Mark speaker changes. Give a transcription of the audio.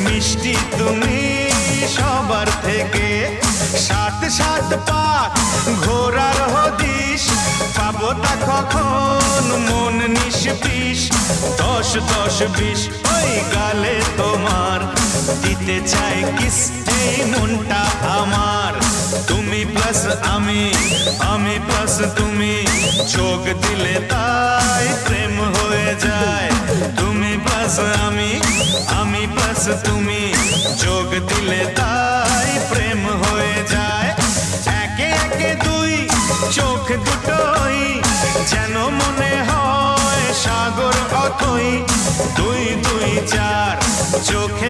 Speaker 1: মিষ্টি তুমি সবার থেকে, সাত সাত পাক ঘোরার হদিস, পাবো তা কখন মন নিষ্পিস, দশ দশ বিশ ওই গালে তোমার, দিতে চাই কিস এই মনটা আমার। তুমি প্লাস আমি, আমি প্লাস তুমি, যোগ দিলে তাই প্রেম হয়ে যায়। তুমি প্লাস আমি, আমি প্লাস তুমি, যোগ দিলে তাই প্রেম হয়ে যায়। একে একে দুই চোখ দুটোই যেন মনে হয় সাগর অথই, দুই দুই চার চোখে